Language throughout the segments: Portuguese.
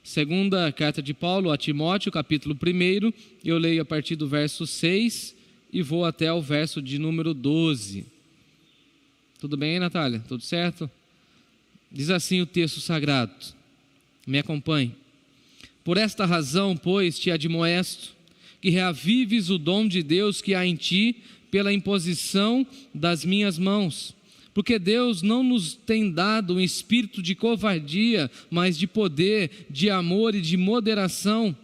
Segunda carta de Paulo a Timóteo, capítulo 1, eu leio a partir do verso 6 e vou até o verso de número 12. Tudo bem aí, Natália? Tudo certo? Diz assim o texto sagrado, me acompanhe. Por esta razão, pois, te admoesto, que reavives o dom de Deus que há em ti pela imposição das minhas mãos. Porque Deus não nos tem dado um espírito de covardia, mas de poder, de amor e de moderação.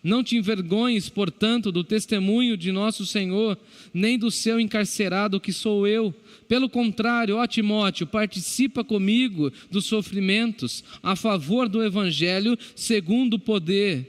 Não te envergonhes, portanto, do testemunho de nosso Senhor, nem do seu encarcerado que sou eu. Pelo contrário, ó Timóteo, participa comigo dos sofrimentos a favor do Evangelho segundo o poder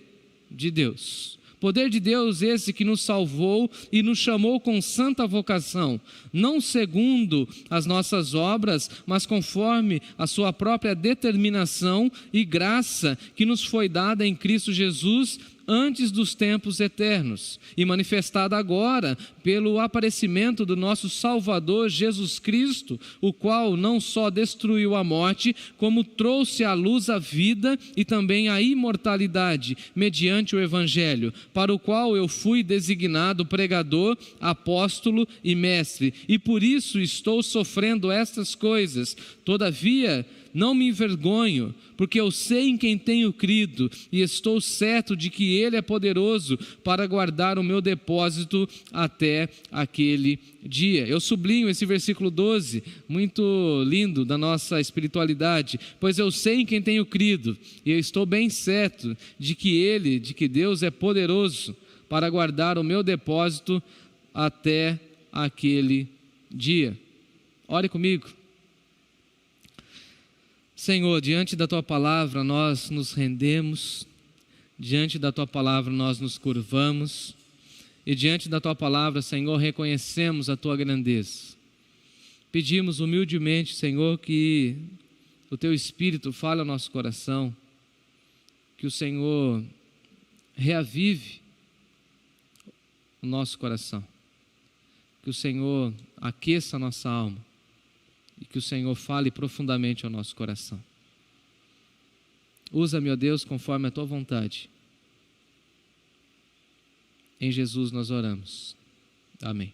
de Deus. Poder de Deus esse que nos salvou e nos chamou com santa vocação, não segundo as nossas obras, mas conforme a sua própria determinação e graça que nos foi dada em Cristo Jesus antes dos tempos eternos e manifestada agora pelo aparecimento do nosso Salvador Jesus Cristo, o qual não só destruiu a morte, como trouxe à luz a vida e também a imortalidade, mediante o Evangelho, para o qual eu fui designado pregador, apóstolo e mestre, e por isso estou sofrendo estas coisas. Todavia, não me envergonho, porque eu sei em quem tenho crido e estou certo de que Ele é poderoso para guardar o meu depósito até aquele dia. Eu sublinho esse versículo 12, muito lindo da nossa espiritualidade, pois eu sei em quem tenho crido e eu estou bem certo de que Deus é poderoso para guardar o meu depósito até aquele dia. Ore comigo. Senhor, diante da Tua palavra nós nos rendemos, diante da Tua palavra nós nos curvamos, e diante da Tua palavra, Senhor, reconhecemos a Tua grandeza. Pedimos humildemente, Senhor, que o Teu Espírito fale ao nosso coração, que o Senhor reavive o nosso coração, que o Senhor aqueça a nossa alma, e que o Senhor fale profundamente ao nosso coração. Usa-me, ó Deus, conforme a Tua vontade. Em Jesus nós oramos. Amém.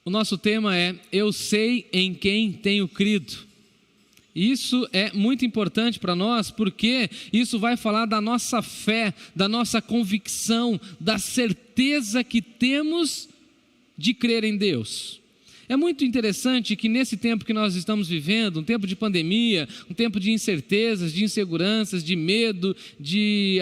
O nosso tema é: eu sei em quem tenho crido. Isso é muito importante para nós, porque isso vai falar da nossa fé, da nossa convicção, da certeza que temos de crer em Deus. É muito interessante que nesse tempo que nós estamos vivendo, um tempo de pandemia, um tempo de incertezas, de inseguranças, de medo, de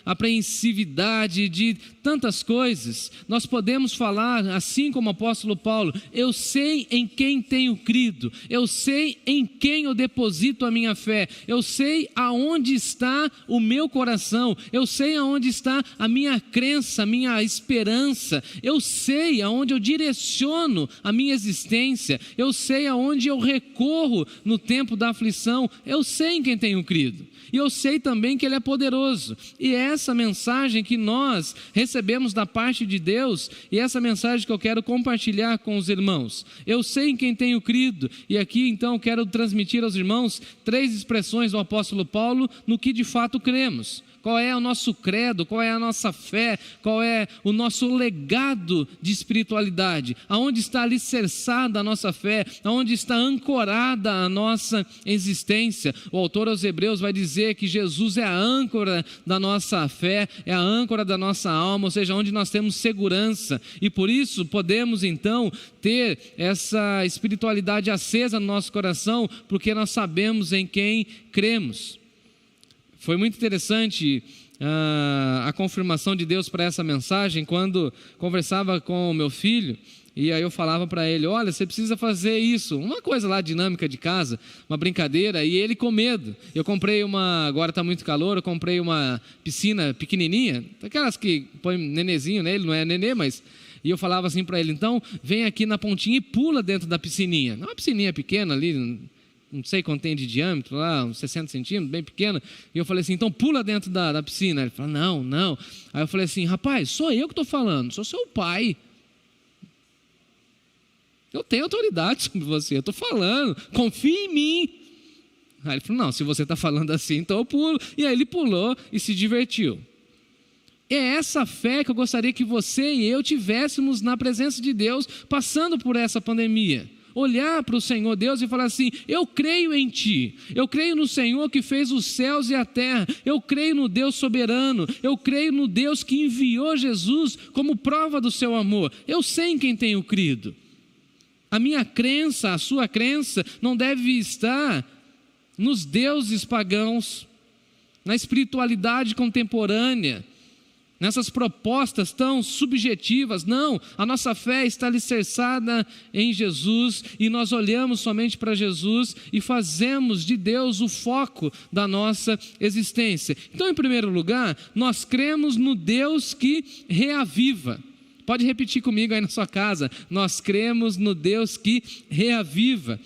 apreensividade, de tantas coisas, nós podemos falar, assim como o apóstolo Paulo: eu sei em quem tenho crido, eu sei em quem eu deposito a minha fé, eu sei aonde está o meu coração, eu sei aonde está a minha crença, a minha esperança, eu sei aonde eu direciono a minha existência, eu sei aonde eu recorro no tempo da aflição, eu sei em quem tenho crido, e eu sei também que Ele é poderoso, e é essa mensagem que nós recebemos da parte de Deus, e essa mensagem que eu quero compartilhar com os irmãos. Eu sei em quem tenho crido, e aqui então quero transmitir aos irmãos 3 expressões do apóstolo Paulo no que de fato cremos. Qual é o nosso credo, qual é a nossa fé, qual é o nosso legado de espiritualidade, aonde está alicerçada a nossa fé, aonde está ancorada a nossa existência. O autor aos Hebreus vai dizer que Jesus é a âncora da nossa fé, é a âncora da nossa alma, ou seja, onde nós temos segurança, e por isso podemos então ter essa espiritualidade acesa no nosso coração, porque nós sabemos em quem cremos. Foi muito interessante a confirmação de Deus para essa mensagem, quando conversava com o meu filho, e aí eu falava para ele: olha, você precisa fazer isso, uma coisa lá dinâmica de casa, uma brincadeira, e ele com medo. Eu comprei agora está muito calor, eu comprei uma piscina pequenininha, aquelas que põe nenezinho nele, não é nenê, mas... E eu falava assim para ele: então vem aqui na pontinha e pula dentro da piscininha. Uma piscininha pequena ali, não sei quanto tem de diâmetro lá, uns 60 centímetros, bem pequena. E eu falei assim: então pula dentro da piscina. Ele falou: não. Aí eu falei assim: rapaz, sou eu que estou falando, sou seu pai. Eu tenho autoridade sobre você, eu estou falando, confia em mim. Aí ele falou, não, se você está falando assim, então eu pulo. E aí ele pulou e se divertiu. É essa fé que eu gostaria que você e eu tivéssemos na presença de Deus, passando por essa pandemia. Olhar para o Senhor Deus e falar assim, eu creio em Ti, eu creio no Senhor que fez os céus e a terra, eu creio no Deus soberano, eu creio no Deus que enviou Jesus como prova do seu amor, eu sei em quem tenho crido. A minha crença, a sua crença, não deve estar nos deuses pagãos, na espiritualidade contemporânea, nessas propostas tão subjetivas. Não, a nossa fé está alicerçada em Jesus e nós olhamos somente para Jesus e fazemos de Deus o foco da nossa existência. Então, em primeiro lugar, nós cremos no Deus que reaviva. Pode repetir comigo aí na sua casa, nós cremos no Deus que reaviva.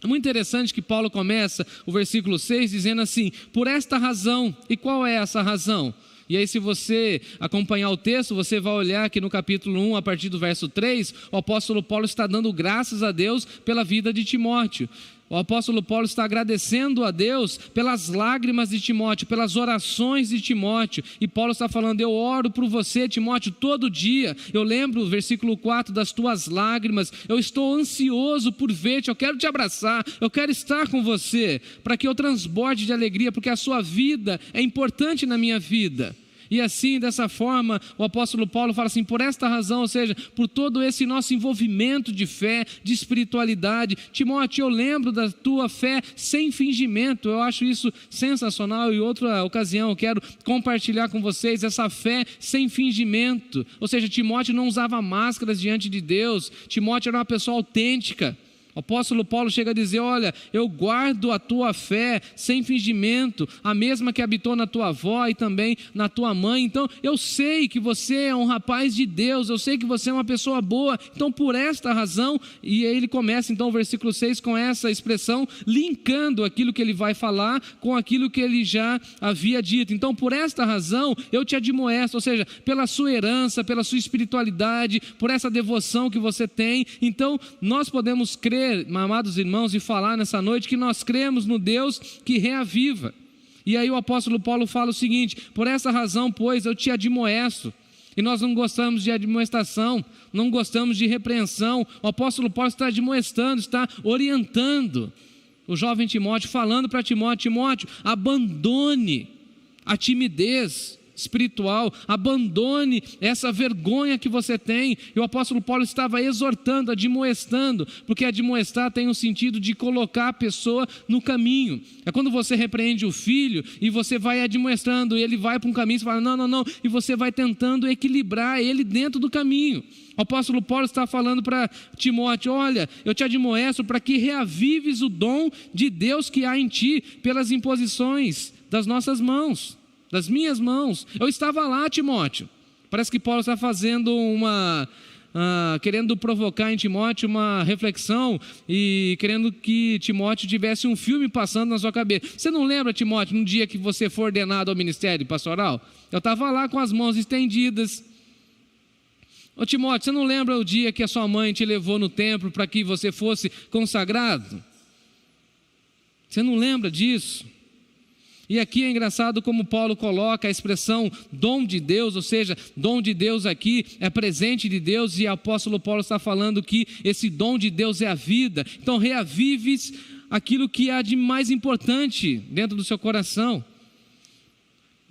É muito interessante que Paulo começa o versículo 6 dizendo assim, por esta razão. E qual é essa razão? E aí, se você acompanhar o texto, você vai olhar que no capítulo 1, a partir do verso 3, o apóstolo Paulo está dando graças a Deus pela vida de Timóteo. O apóstolo Paulo está agradecendo a Deus pelas lágrimas de Timóteo, pelas orações de Timóteo. E Paulo está falando, eu oro por você, Timóteo, todo dia. Eu lembro, versículo 4, das tuas lágrimas. Eu estou ansioso por ver-te, eu quero te abraçar, eu quero estar com você, para que eu transborde de alegria, porque a sua vida é importante na minha vida. E assim, dessa forma, o apóstolo Paulo fala assim, por esta razão, ou seja, por todo esse nosso envolvimento de fé, de espiritualidade, Timóteo, eu lembro da tua fé sem fingimento, eu acho isso sensacional. E outra ocasião eu quero compartilhar com vocês essa fé sem fingimento, ou seja, Timóteo não usava máscaras diante de Deus, Timóteo era uma pessoa autêntica. O apóstolo Paulo chega a dizer, olha, eu guardo a tua fé sem fingimento, a mesma que habitou na tua avó e também na tua mãe. Então, eu sei que você é um rapaz de Deus, eu sei que você é uma pessoa boa. Então, por esta razão, e aí ele começa então o versículo 6 com essa expressão, linkando aquilo que ele vai falar com aquilo que ele já havia dito. Então, por esta razão, eu te admoesto, ou seja, pela sua herança, pela sua espiritualidade, por essa devoção que você tem. Então, nós podemos crer, amados irmãos, e falar nessa noite que nós cremos no Deus que reaviva. E aí o apóstolo Paulo fala o seguinte, por essa razão, pois, eu te admoesto. E nós não gostamos de admoestação, não gostamos de repreensão. O apóstolo Paulo está admoestando, está orientando o jovem Timóteo, falando para Timóteo, Timóteo, abandone a timidez espiritual, abandone essa vergonha que você tem. E o apóstolo Paulo estava exortando, admoestando, porque admoestar tem o sentido de colocar a pessoa no caminho. É quando você repreende o filho e você vai admoestando, e ele vai para um caminho, você fala, não, e você vai tentando equilibrar ele dentro do caminho. O apóstolo Paulo está falando para Timóteo, olha, eu te admoesto para que reavives o dom de Deus que há em ti, pelas imposições das nossas mãos, das minhas mãos. Eu estava lá, Timóteo. Parece que Paulo está fazendo querendo provocar em Timóteo uma reflexão e querendo que Timóteo tivesse um filme passando na sua cabeça. Você não lembra, Timóteo, no dia que você foi ordenado ao ministério pastoral? Eu estava lá com as mãos estendidas. Ô Timóteo, você não lembra o dia que a sua mãe te levou no templo para que você fosse consagrado? Você não lembra disso? E aqui é engraçado como Paulo coloca a expressão dom de Deus, ou seja, dom de Deus aqui é presente de Deus, e o apóstolo Paulo está falando que esse dom de Deus é a vida. Então reavives aquilo que há de mais importante dentro do seu coração.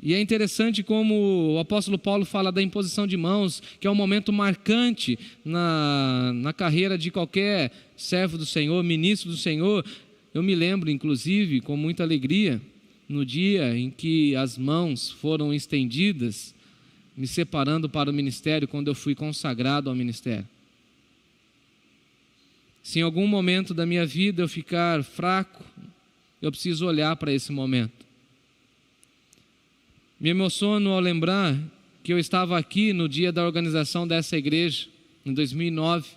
E é interessante como o apóstolo Paulo fala da imposição de mãos, que é um momento marcante na carreira de qualquer servo do Senhor, ministro do Senhor. Eu me lembro, inclusive, com muita alegria, no dia em que as mãos foram estendidas, me separando para o ministério, quando eu fui consagrado ao ministério. Se em algum momento da minha vida eu ficar fraco, eu preciso olhar para esse momento. Me emociono ao lembrar que eu estava aqui no dia da organização dessa igreja, em 2009,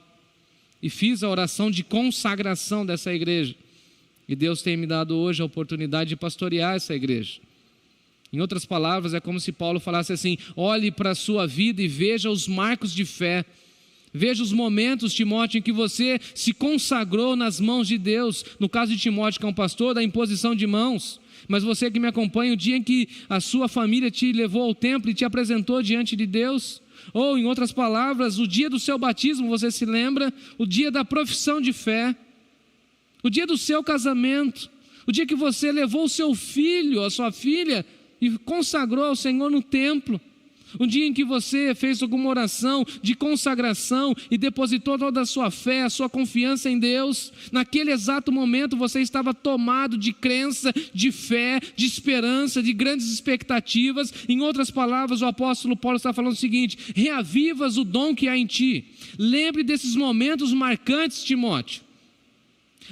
e fiz a oração de consagração dessa igreja. E Deus tem me dado hoje a oportunidade de pastorear essa igreja. Em outras palavras, é como se Paulo falasse assim, olhe para a sua vida e veja os marcos de fé. Veja os momentos, Timóteo, em que você se consagrou nas mãos de Deus. No caso de Timóteo, que é um pastor, da imposição de mãos. Mas você que me acompanha, o dia em que a sua família te levou ao templo e te apresentou diante de Deus. Ou, em outras palavras, o dia do seu batismo, você se lembra? O dia da profissão de fé. O dia do seu casamento. O dia que você levou o seu filho, a sua filha, e consagrou ao Senhor no templo. Um dia em que você fez alguma oração de consagração e depositou toda a sua fé, a sua confiança em Deus. Naquele exato momento você estava tomado de crença, de fé, de esperança, de grandes expectativas. Em outras palavras, o apóstolo Paulo está falando o seguinte: reavivas o dom que há em ti. Lembre desses momentos marcantes, Timóteo.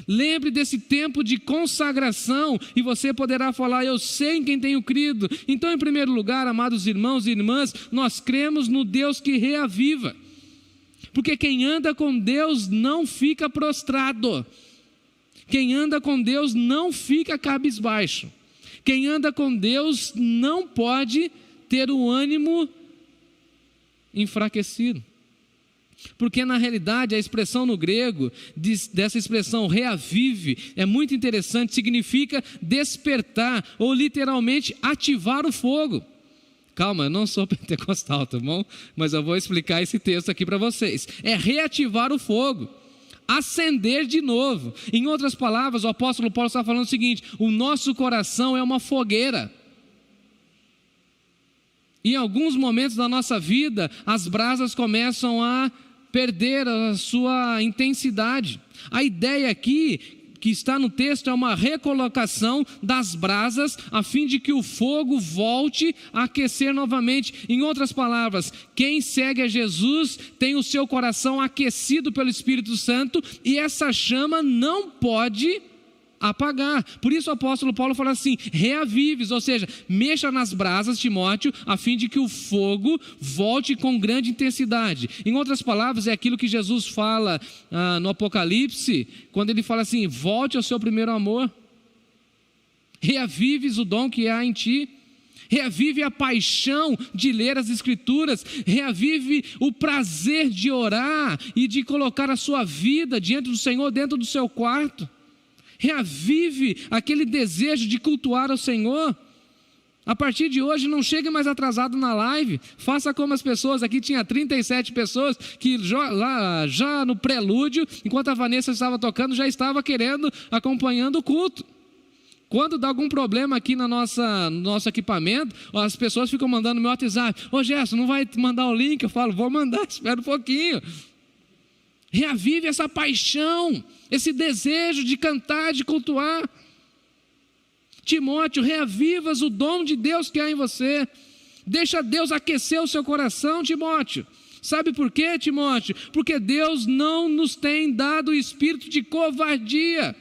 Lembre desse tempo de consagração e você poderá falar: eu sei em quem tenho crido. Então, em primeiro lugar, amados irmãos e irmãs, nós cremos no Deus que reaviva. Porque quem anda com Deus não fica prostrado. Quem anda com Deus não fica cabisbaixo. Quem anda com Deus não pode ter o ânimo enfraquecido. Porque na realidade a expressão no grego, dessa expressão reavive, é muito interessante, significa despertar ou literalmente ativar o fogo. Calma, eu não sou pentecostal, tá bom? Mas eu vou explicar esse texto aqui para vocês. É reativar o fogo, acender de novo. Em outras palavras, o apóstolo Paulo está falando o seguinte: o nosso coração é uma fogueira. Em alguns momentos da nossa vida, as brasas começam a perder a sua intensidade. A ideia aqui, que está no texto, é uma recolocação das brasas, a fim de que o fogo volte a aquecer novamente. Em outras palavras, quem segue a Jesus tem o seu coração aquecido pelo Espírito Santo, e essa chama não pode apagar. Por isso o apóstolo Paulo fala assim: reavives, ou seja, mexa nas brasas, Timóteo, a fim de que o fogo volte com grande intensidade. Em outras palavras, é aquilo que Jesus fala no Apocalipse, quando ele fala assim: volte ao seu primeiro amor. Reavives o dom que há em ti. Reavive a paixão de ler as Escrituras. Reavive o prazer de orar e de colocar a sua vida diante do Senhor dentro do seu quarto. Reavive aquele desejo de cultuar ao Senhor. A partir de hoje, não chegue mais atrasado na live. Faça como as pessoas, aqui tinha 37 pessoas que já no prelúdio, enquanto a Vanessa estava tocando, já estava acompanhando o culto. Quando dá algum problema aqui no nosso equipamento, as pessoas ficam mandando meu WhatsApp: ô Gerson, não vai mandar o link? Eu falo: vou mandar, espera um pouquinho. Reavive essa paixão, esse desejo de cantar, de cultuar. Timóteo, reavivas o dom de Deus que há em você. Deixa Deus aquecer o seu coração, Timóteo. Sabe por quê, Timóteo? Porque Deus não nos tem dado o espírito de covardia.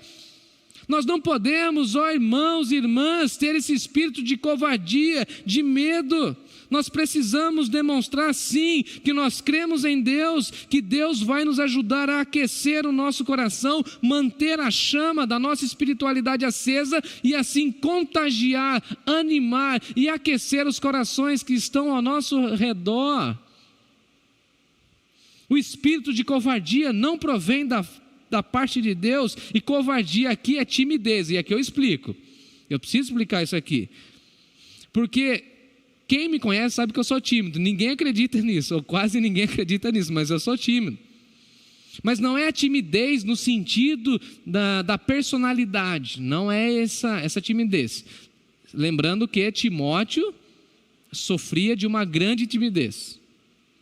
Nós não podemos, ó irmãos e irmãs, ter esse espírito de covardia, de medo. Nós precisamos demonstrar sim que nós cremos em Deus, que Deus vai nos ajudar a aquecer o nosso coração, manter a chama da nossa espiritualidade acesa e assim contagiar, animar e aquecer os corações que estão ao nosso redor. O espírito de covardia não provém da parte de Deus, e covardia aqui é timidez, e aqui eu explico. Eu preciso explicar isso aqui, porque quem me conhece sabe que eu sou tímido. Ninguém acredita nisso, ou quase ninguém acredita nisso, mas eu sou tímido. Mas não é a timidez no sentido da personalidade, não é essa timidez. Lembrando que Timóteo sofria de uma grande timidez.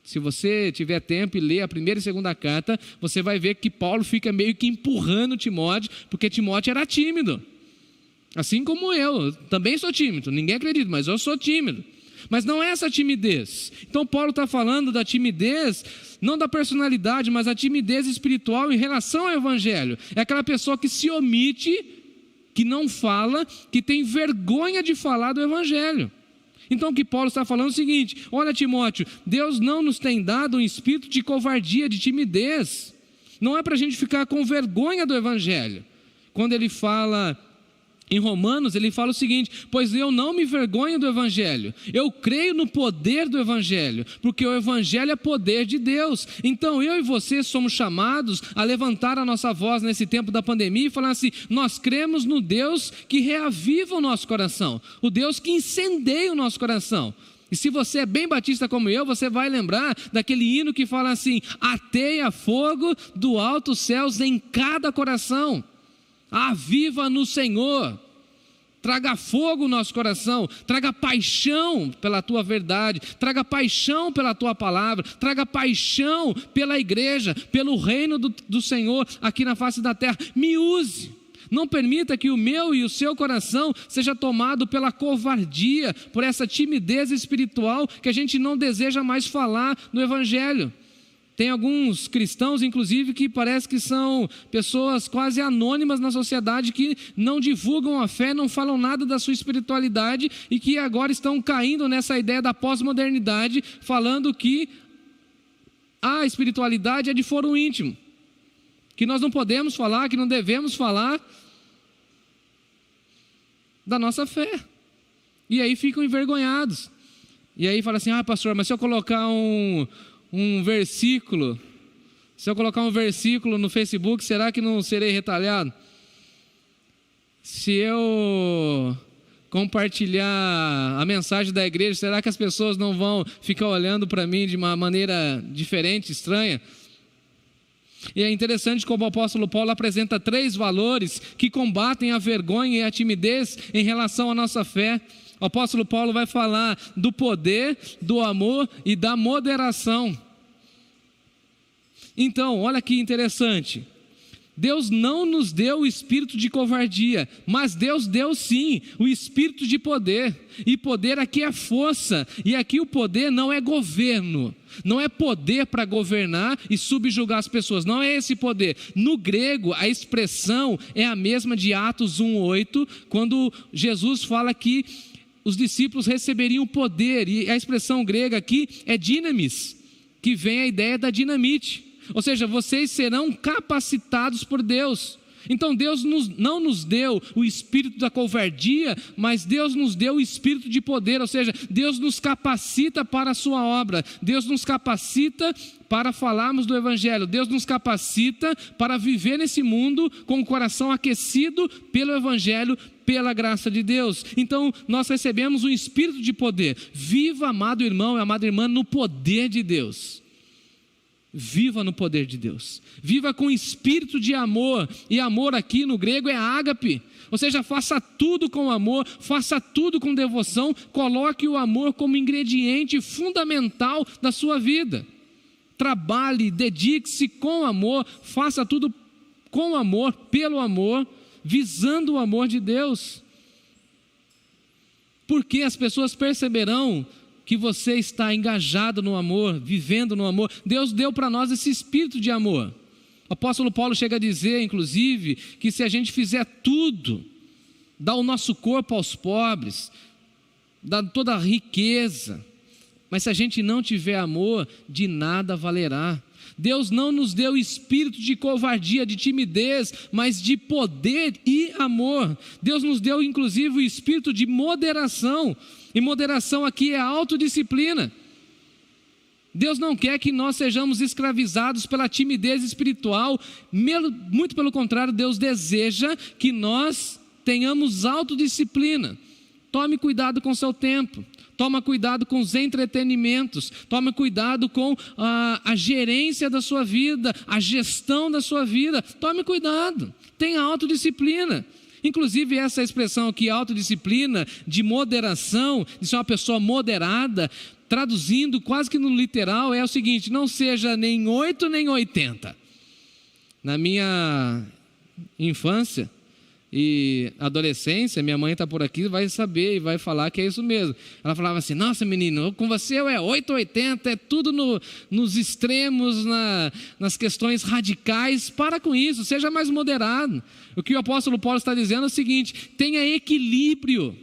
Se você tiver tempo e ler a primeira e segunda carta, você vai ver que Paulo fica meio que empurrando Timóteo, porque Timóteo era tímido. Assim como eu também sou tímido. Ninguém acredita, mas eu sou tímido. Mas não é essa timidez. Então Paulo está falando da timidez, não da personalidade, mas a timidez espiritual em relação ao Evangelho. É aquela pessoa que se omite, que não fala, que tem vergonha de falar do Evangelho. Então o que Paulo está falando é o seguinte: olha, Timóteo, Deus não nos tem dado um espírito de covardia, de timidez. Não é para a gente ficar com vergonha do Evangelho. Quando ele fala Em Romanos ele fala o seguinte: pois eu não me envergonho do Evangelho, eu creio no poder do Evangelho, porque o Evangelho é poder de Deus. Então eu e você somos chamados a levantar a nossa voz nesse tempo da pandemia e falar assim: nós cremos no Deus que reaviva o nosso coração, o Deus que incendeia o nosso coração. E se você é bem batista como eu, você vai lembrar daquele hino que fala assim: ateia fogo do alto céus em cada coração, aviva no Senhor. Traga fogo no nosso coração, traga paixão pela tua verdade, traga paixão pela tua palavra, traga paixão pela igreja, pelo reino do Senhor aqui na face da terra. Me use, não permita que o meu e o seu coração seja tomado pela covardia, por essa timidez espiritual que a gente não deseja mais falar no Evangelho. Tem alguns cristãos, inclusive, que parece que são pessoas quase anônimas na sociedade, que não divulgam a fé, não falam nada da sua espiritualidade e que agora estão caindo nessa ideia da pós-modernidade, falando que a espiritualidade é de foro íntimo, que nós não podemos falar, que não devemos falar da nossa fé. E aí ficam envergonhados. E aí fala assim: ah, pastor, mas se eu colocar um versículo, se eu colocar um versículo no Facebook, será que não serei retalhado? Se eu compartilhar a mensagem da igreja, será que as pessoas não vão ficar olhando para mim de uma maneira diferente, estranha? E é interessante como o apóstolo Paulo apresenta 3 valores que combatem a vergonha e a timidez em relação à nossa fé. O apóstolo Paulo vai falar do poder, do amor e da moderação. Então, olha que interessante. Deus não nos deu o espírito de covardia, mas Deus deu sim o espírito de poder. E poder aqui é força, e aqui o poder não é governo, não é poder para governar e subjugar as pessoas, não é esse poder. No grego, a expressão é a mesma de Atos 1:8, quando Jesus fala que os discípulos receberiam poder, e a expressão grega aqui é dinamis, que vem a ideia da dinamite. Ou seja, vocês serão capacitados por Deus. Então Deus não nos deu o espírito da covardia, mas Deus nos deu o espírito de poder. Ou seja, Deus nos capacita para a sua obra, Deus nos capacita para falarmos do Evangelho, Deus nos capacita para viver nesse mundo com o coração aquecido pelo Evangelho, pela graça de Deus. Então nós recebemos um espírito de poder. Viva, amado irmão e amada irmã, no poder de Deus. Viva no poder de Deus, viva com espírito de amor, e amor aqui no grego é ágape, ou seja, faça tudo com amor, faça tudo com devoção, coloque o amor como ingrediente fundamental da sua vida. Trabalhe, dedique-se com amor, faça tudo com amor, pelo amor, visando o amor de Deus, porque as pessoas perceberão que você está engajado no amor, vivendo no amor. Deus deu para nós esse espírito de amor. O apóstolo Paulo chega a dizer, inclusive, que se a gente fizer tudo, dar o nosso corpo aos pobres, dar toda a riqueza, mas se a gente não tiver amor, de nada valerá. Deus não nos deu espírito de covardia, de timidez, mas de poder e amor. Deus nos deu inclusive o espírito de moderação, e moderação aqui é autodisciplina. Deus não quer que nós sejamos escravizados pela timidez espiritual, muito pelo contrário, Deus deseja que nós tenhamos autodisciplina. Tome cuidado com o seu tempo, toma cuidado com os entretenimentos, tome cuidado com a gerência da sua vida, a gestão da sua vida, tome cuidado, tenha autodisciplina. Inclusive essa expressão aqui, autodisciplina, de moderação, de ser uma pessoa moderada, traduzindo quase que no literal, é o seguinte: não seja nem 8 nem 80. Na minha infância e adolescência, minha mãe está por aqui, vai saber e vai falar que é isso mesmo. Ela falava assim: nossa menino, com você é 8 ou 80, é tudo nos extremos, nas questões radicais. Para com isso, seja mais moderado. O que o apóstolo Paulo está dizendo é o seguinte: tenha equilíbrio.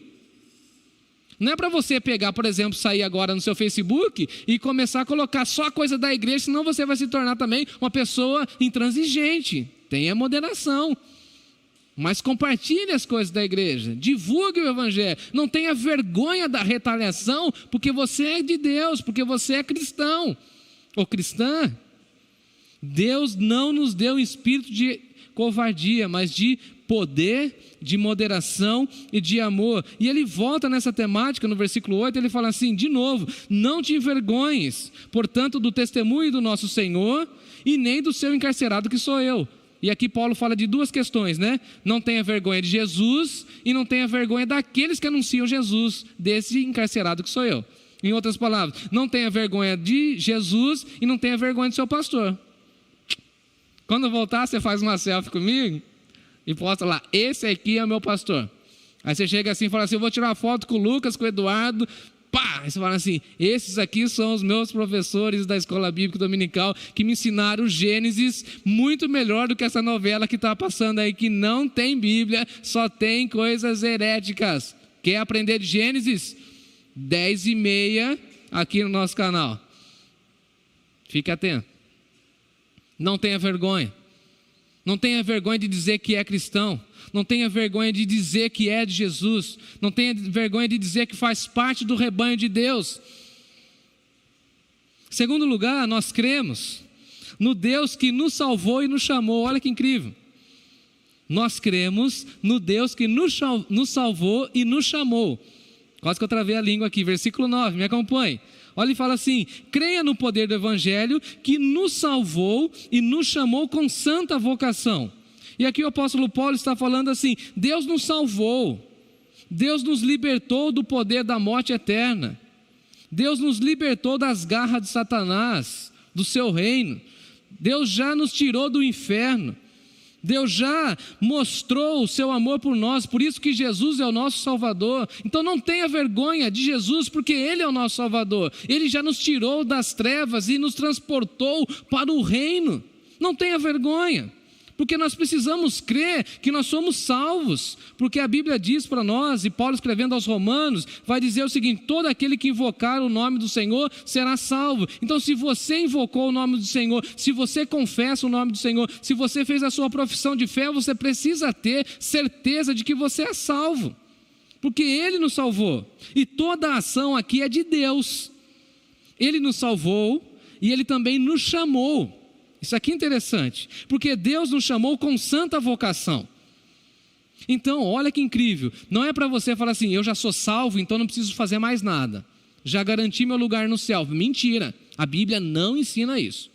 Não é para você pegar, por exemplo, sair agora no seu Facebook e começar a colocar só a coisa da igreja, senão você vai se tornar também uma pessoa intransigente. Tenha moderação. Mas compartilhe as coisas da igreja, divulgue o evangelho, não tenha vergonha da retaliação, porque você é de Deus, porque você é cristão ou cristã. Deus não nos deu um espírito de covardia, mas de poder, de moderação e de amor. E ele volta nessa temática no versículo 8, ele fala assim, de novo, não te envergonhes, portanto, do testemunho do nosso Senhor e nem do seu encarcerado que sou eu. E aqui Paulo fala de duas questões, né? Não tenha vergonha de Jesus e não tenha vergonha daqueles que anunciam Jesus, desse encarcerado que sou eu. Em outras palavras, não tenha vergonha de Jesus e não tenha vergonha do seu pastor. Quando eu voltar, você faz uma selfie comigo e posta lá, esse aqui é o meu pastor. Aí você chega assim e fala assim, eu vou tirar uma foto com o Lucas, com o Eduardo, pá! Aí você fala assim, esses aqui são os meus professores da Escola Bíblica Dominical que me ensinaram Gênesis muito melhor do que essa novela que está passando aí, que não tem Bíblia, só tem coisas heréticas. Quer aprender de Gênesis? 10h30 aqui no nosso canal. Fique atento. Não tenha vergonha. Não tenha vergonha de dizer que é cristão. Não tenha vergonha de dizer que é de Jesus. Não tenha vergonha de dizer que faz parte do rebanho de Deus. Em segundo lugar, nós cremos no Deus que nos salvou e nos chamou. Olha que incrível. Nós cremos no Deus que nos salvou e nos chamou. Quase que eu travei a língua aqui. Versículo 9, me acompanhe. Olha e fala assim, creia no poder do evangelho que nos salvou e nos chamou com santa vocação. E aqui o apóstolo Paulo está falando assim, Deus nos salvou, Deus nos libertou do poder da morte eterna, Deus nos libertou das garras de Satanás, do seu reino, Deus já nos tirou do inferno, Deus já mostrou o seu amor por nós, por isso que Jesus é o nosso Salvador. Então não tenha vergonha de Jesus, porque Ele é o nosso Salvador. Ele já nos tirou das trevas e nos transportou para o reino. Não tenha vergonha, porque nós precisamos crer que nós somos salvos, porque a Bíblia diz para nós, e Paulo escrevendo aos Romanos, vai dizer o seguinte, todo aquele que invocar o nome do Senhor será salvo. Então se você invocou o nome do Senhor, se você confessa o nome do Senhor, se você fez a sua profissão de fé, você precisa ter certeza de que você é salvo, porque Ele nos salvou, e toda a ação aqui é de Deus. Ele nos salvou, e Ele também nos chamou. Isso aqui é interessante, porque Deus nos chamou com santa vocação. Então, olha que incrível, não é para você falar assim, eu já sou salvo, então não preciso fazer mais nada, já garanti meu lugar no céu. Mentira, a Bíblia não ensina isso.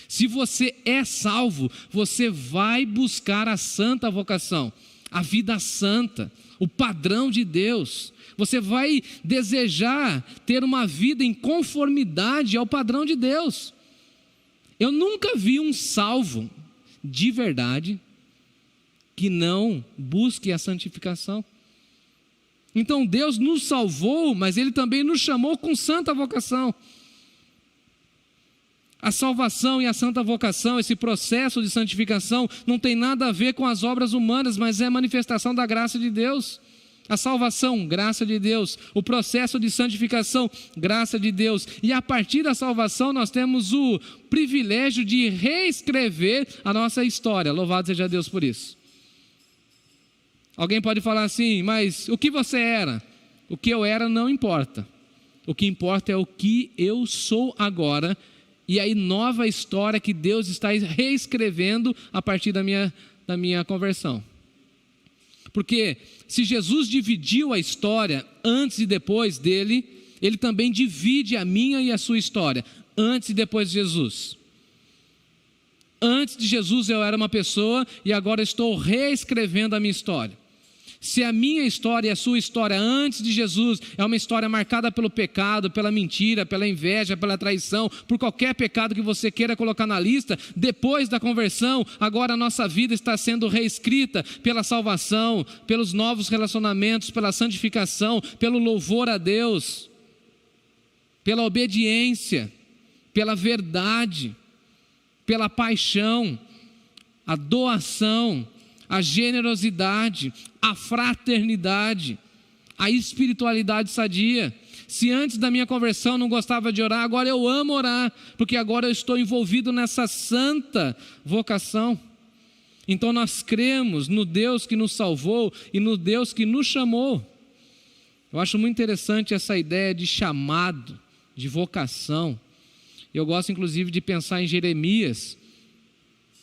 Se você é salvo, você vai buscar a santa vocação, a vida santa, o padrão de Deus. Você vai desejar ter uma vida em conformidade ao padrão de Deus. Eu nunca vi um salvo de verdade que não busque a santificação. Então Deus nos salvou, mas Ele também nos chamou com santa vocação. A salvação e a santa vocação, esse processo de santificação, não tem nada a ver com as obras humanas, mas é manifestação da graça de Deus. A salvação, graça de Deus. O processo de santificação, graça de Deus. E a partir da salvação nós temos o privilégio de reescrever a nossa história. Louvado seja Deus por isso. Alguém pode falar assim, mas o que você era? O que eu era não importa. O que importa é o que eu sou agora. E aí nova história que Deus está reescrevendo a partir da minha conversão. Porque se Jesus dividiu a história antes e depois dele, Ele também divide a minha e a sua história, antes e depois de Jesus. Antes de Jesus eu era uma pessoa e agora estou reescrevendo a minha história. Se a minha história e a sua história antes de Jesus é uma história marcada pelo pecado, pela mentira, pela inveja, pela traição, por qualquer pecado que você queira colocar na lista, depois da conversão, agora a nossa vida está sendo reescrita pela salvação, pelos novos relacionamentos, pela santificação, pelo louvor a Deus, pela obediência, pela verdade, pela paixão, a doação, a generosidade, a fraternidade, a espiritualidade sadia. Se antes da minha conversão eu não gostava de orar, agora eu amo orar, porque agora eu estou envolvido nessa santa vocação. Então nós cremos no Deus que nos salvou e no Deus que nos chamou. Eu acho muito interessante essa ideia de chamado, de vocação. Eu gosto inclusive de pensar em Jeremias.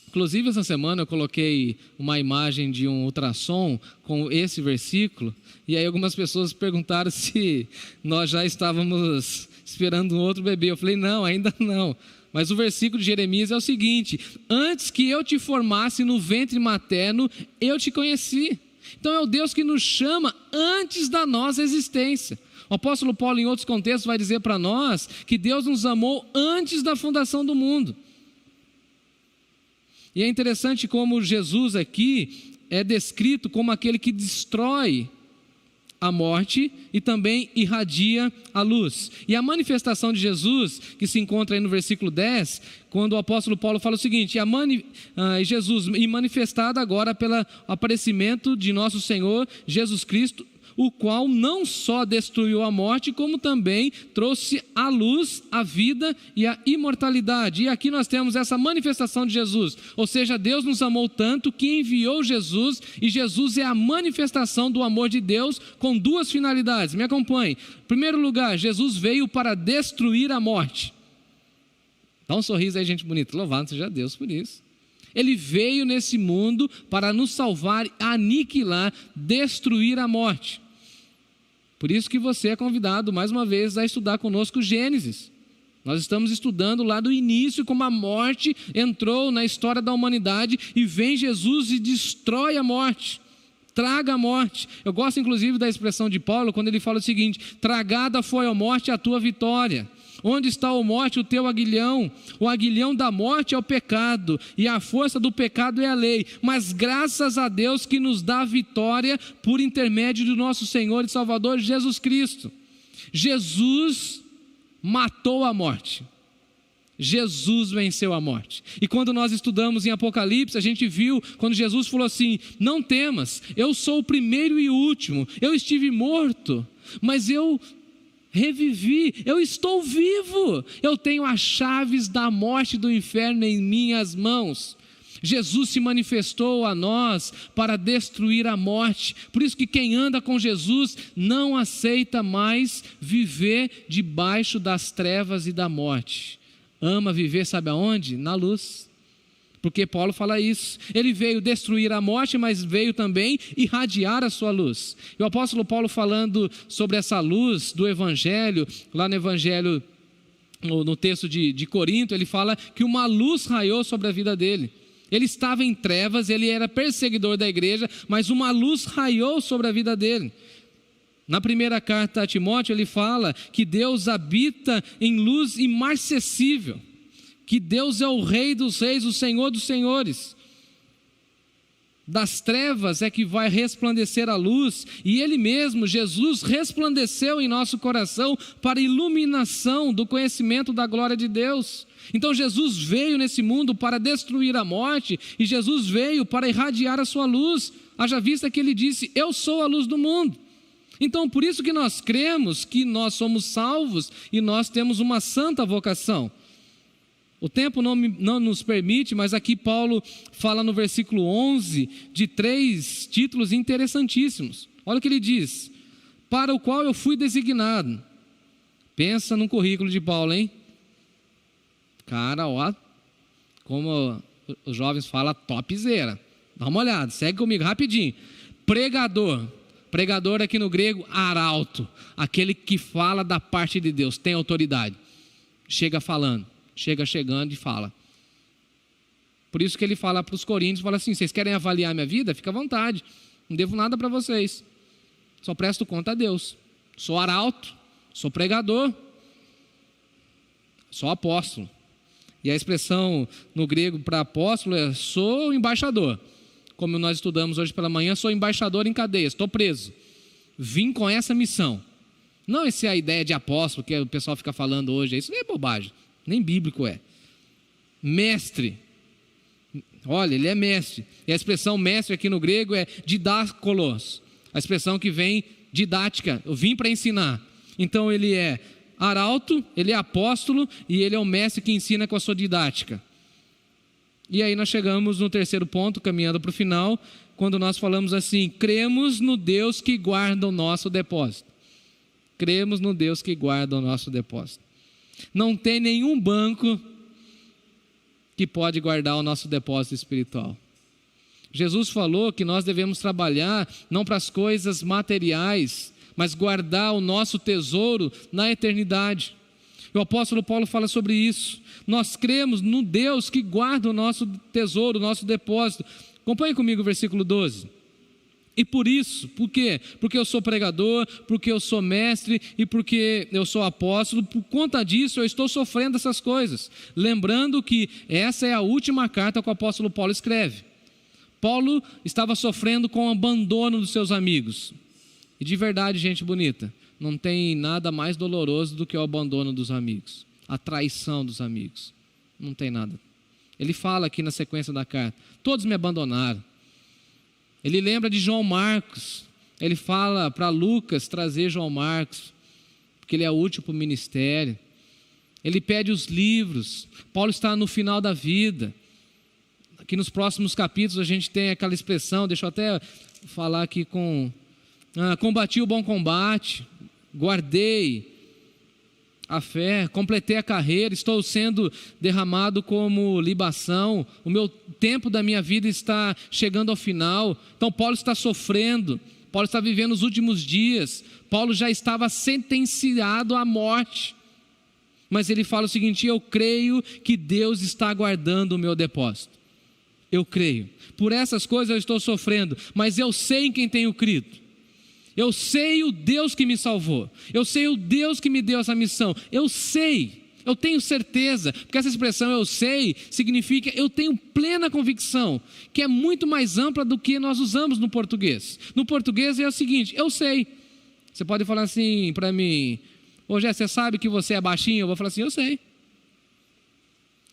Inclusive essa semana eu coloquei uma imagem de um ultrassom com esse versículo, e aí algumas pessoas perguntaram se nós já estávamos esperando um outro bebê. Eu falei, não, ainda não. Mas o versículo de Jeremias é o seguinte: antes que eu te formasse no ventre materno, eu te conheci. Então é o Deus que nos chama antes da nossa existência. O apóstolo Paulo, em outros contextos, vai dizer para nós que Deus nos amou antes da fundação do mundo. E é interessante como Jesus aqui é descrito como aquele que destrói a morte e também irradia a luz. E a manifestação de Jesus, que se encontra aí no versículo 10, quando o apóstolo Paulo fala o seguinte: Jesus, e manifestado agora pelo aparecimento de nosso Senhor Jesus Cristo, o qual não só destruiu a morte, como também trouxe à luz a vida e a imortalidade. E aqui nós temos essa manifestação de Jesus, ou seja, Deus nos amou tanto que enviou Jesus, e Jesus é a manifestação do amor de Deus com duas finalidades. Me acompanhe. Em primeiro lugar, Jesus veio para destruir a morte. Dá um sorriso aí, gente bonita. Louvado seja Deus por isso. Ele veio nesse mundo para nos salvar, aniquilar, destruir a morte. Por isso que você é convidado mais uma vez a estudar conosco Gênesis. Nós estamos estudando lá do início como a morte entrou na história da humanidade, e vem Jesus e destrói a morte, traga a morte. Eu gosto inclusive da expressão de Paulo quando ele fala o seguinte: tragada foi a morte a tua vitória. Onde está, ó morte, o teu aguilhão? O aguilhão da morte é o pecado, e a força do pecado é a lei. Mas graças a Deus que nos dá a vitória por intermédio do nosso Senhor e Salvador Jesus Cristo. Jesus matou a morte. Jesus venceu a morte. E quando nós estudamos em Apocalipse, a gente viu quando Jesus falou assim: não temas, eu sou o primeiro e o último. Eu estive morto, mas eu revivi, eu estou vivo, eu tenho as chaves da morte e do inferno em minhas mãos. Jesus se manifestou a nós para destruir a morte. Por isso que quem anda com Jesus não aceita mais viver debaixo das trevas e da morte. Ama viver, sabe aonde? Na luz. Porque Paulo fala isso. Ele veio destruir a morte, mas veio também irradiar a sua luz. E o apóstolo Paulo, falando sobre essa luz do Evangelho, lá no Evangelho, no texto de Corinto, ele fala que uma luz raiou sobre a vida dele. Ele estava em trevas, ele era perseguidor da igreja, mas uma luz raiou sobre a vida dele. Na primeira carta a Timóteo, ele fala que Deus habita em luz imarcessível, que Deus é o Rei dos reis, o Senhor dos senhores. Das trevas é que vai resplandecer a luz, e Ele mesmo, Jesus, resplandeceu em nosso coração para a iluminação do conhecimento da glória de Deus. Então Jesus veio nesse mundo para destruir a morte, e Jesus veio para irradiar a sua luz. Haja vista que Ele disse: eu sou a luz do mundo. Então por isso que nós cremos que nós somos salvos e nós temos uma santa vocação. O tempo não nos permite, mas aqui Paulo fala no versículo 11 de 3 títulos interessantíssimos. Olha o que ele diz: para o qual eu fui designado. Pensa no currículo de Paulo, hein? Cara, ó, como os jovens falam, topzera. Dá uma olhada, segue comigo rapidinho. Pregador. Pregador aqui no grego, arauto. Aquele que fala da parte de Deus, tem autoridade. Chega falando. Chega chegando e fala. Por isso que ele fala para os coríntios, fala assim: vocês querem avaliar minha vida? Fica à vontade, não devo nada para vocês, só presto conta a Deus. Sou arauto, sou pregador, sou apóstolo. E a expressão no grego para apóstolo é: sou embaixador. Como nós estudamos hoje pela manhã, sou embaixador em cadeia, estou preso, vim com essa missão. Não essa é a ideia de apóstolo que o pessoal fica falando hoje, isso não é bobagem. Nem bíblico é. Mestre. Olha, ele é mestre. E a expressão mestre aqui no grego é didácolos. A expressão que vem didática. Eu vim para ensinar. Então ele é arauto, ele é apóstolo e ele é o mestre que ensina com a sua didática. E aí nós chegamos no terceiro ponto, caminhando para o final, quando nós falamos assim: cremos no Deus que guarda o nosso depósito. Cremos no Deus que guarda o nosso depósito. Não tem nenhum banco que pode guardar o nosso depósito espiritual. Jesus falou que nós devemos trabalhar não para as coisas materiais, mas guardar o nosso tesouro na eternidade. O apóstolo Paulo fala sobre isso. Nós cremos no Deus que guarda o nosso tesouro, o nosso depósito. Acompanhe comigo o versículo 12. E por isso, por quê? Porque eu sou pregador, porque eu sou mestre e porque eu sou apóstolo, por conta disso eu estou sofrendo essas coisas. Lembrando que essa é a última carta que o apóstolo Paulo escreve. Paulo estava sofrendo com o abandono dos seus amigos. E de verdade, gente bonita, não tem nada mais doloroso do que o abandono dos amigos, a traição dos amigos. Não tem nada. Ele fala aqui na sequência da carta: todos me abandonaram. Ele lembra de João Marcos. Ele fala para Lucas trazer João Marcos, porque ele é útil para o ministério. Ele pede os livros. Paulo está no final da vida. Aqui nos próximos capítulos a gente tem aquela expressão, deixa eu até falar aqui combati o bom combate, guardei a fé, completei a carreira, estou sendo derramado como libação, o meu tempo da minha vida está chegando ao final. Então Paulo está sofrendo, Paulo está vivendo os últimos dias, Paulo já estava sentenciado à morte, mas ele fala o seguinte: eu creio que Deus está guardando o meu depósito, eu creio, por essas coisas eu estou sofrendo, mas eu sei em quem tenho crido. Eu sei o Deus que me salvou, eu sei o Deus que me deu essa missão, eu sei, eu tenho certeza, porque essa expressão eu sei significa eu tenho plena convicção, que é muito mais ampla do que nós usamos no português. No português é o seguinte: eu sei. Você pode falar assim para mim: ô Jé, você sabe que você é baixinho? Eu vou falar assim: eu sei.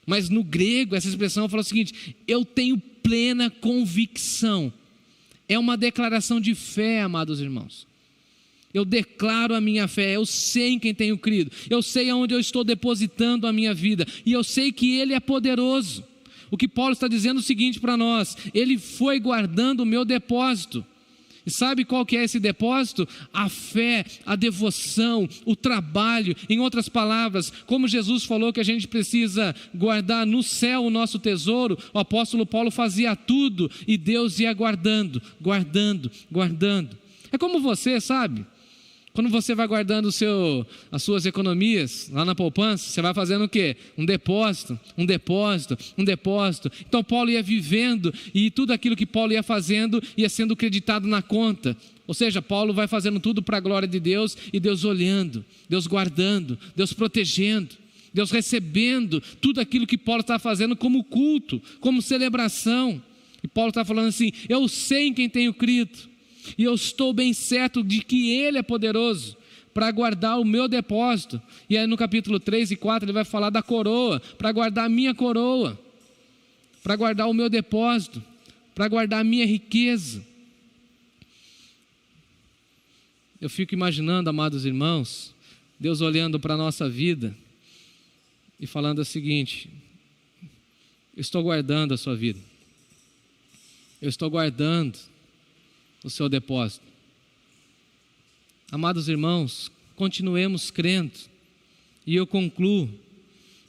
Mas no grego essa expressão fala o seguinte: eu tenho plena convicção. É uma declaração de fé, amados irmãos. Eu declaro a minha fé, eu sei em quem tenho crido, eu sei aonde eu estou depositando a minha vida, e eu sei que Ele é poderoso. O que Paulo está dizendo é o seguinte para nós: Ele foi guardando o meu depósito. E sabe qual que é esse depósito? A fé, a devoção, o trabalho. Em outras palavras, como Jesus falou que a gente precisa guardar no céu o nosso tesouro, o apóstolo Paulo fazia tudo e Deus ia guardando, guardando, guardando. É como você, sabe? Quando você vai guardando as suas economias lá na poupança, você vai fazendo o quê? Um depósito, um depósito, um depósito. Então Paulo ia vivendo e tudo aquilo que Paulo ia fazendo ia sendo creditado na conta. Ou seja, Paulo vai fazendo tudo para a glória de Deus e Deus olhando, Deus guardando, Deus protegendo, Deus recebendo tudo aquilo que Paulo está fazendo como culto, como celebração. E Paulo está falando assim: eu sei em quem tenho crido. E eu estou bem certo de que Ele é poderoso para guardar o meu depósito. E aí no capítulo 3 e 4 ele vai falar da coroa, para guardar a minha coroa, para guardar o meu depósito, para guardar a minha riqueza. Eu fico imaginando, amados irmãos, Deus olhando para a nossa vida e falando o seguinte: eu estou guardando a sua vida, eu estou guardando o seu depósito. Amados irmãos, continuemos crendo. E eu concluo: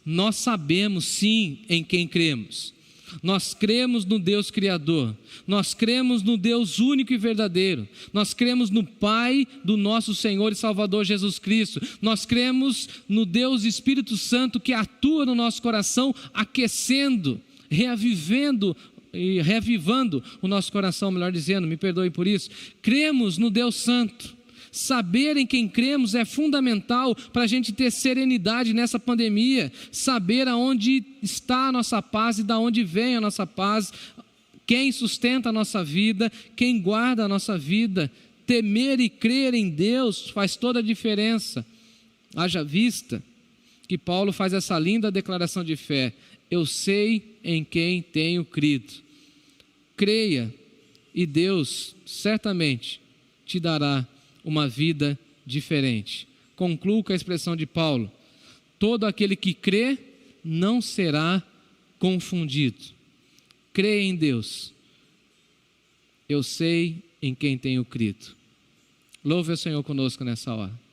nós sabemos sim em quem cremos. Nós cremos no Deus Criador, nós cremos no Deus único e verdadeiro, nós cremos no Pai do nosso Senhor e Salvador Jesus Cristo, nós cremos no Deus Espírito Santo que atua no nosso coração, aquecendo, reavivando e reavivando o nosso coração, melhor dizendo, me perdoe por isso. Cremos no Deus Santo. Saber em quem cremos é fundamental para a gente ter serenidade nessa pandemia, saber aonde está a nossa paz e de onde vem a nossa paz, quem sustenta a nossa vida, quem guarda a nossa vida. Temer e crer em Deus faz toda a diferença. Haja vista que Paulo faz essa linda declaração de fé: eu sei em quem tenho crido. Creia e Deus certamente te dará uma vida diferente. Concluo com a expressão de Paulo: todo aquele que crê não será confundido. crê em Deus. Eu sei em quem tenho crido. Louve o Senhor conosco nessa hora.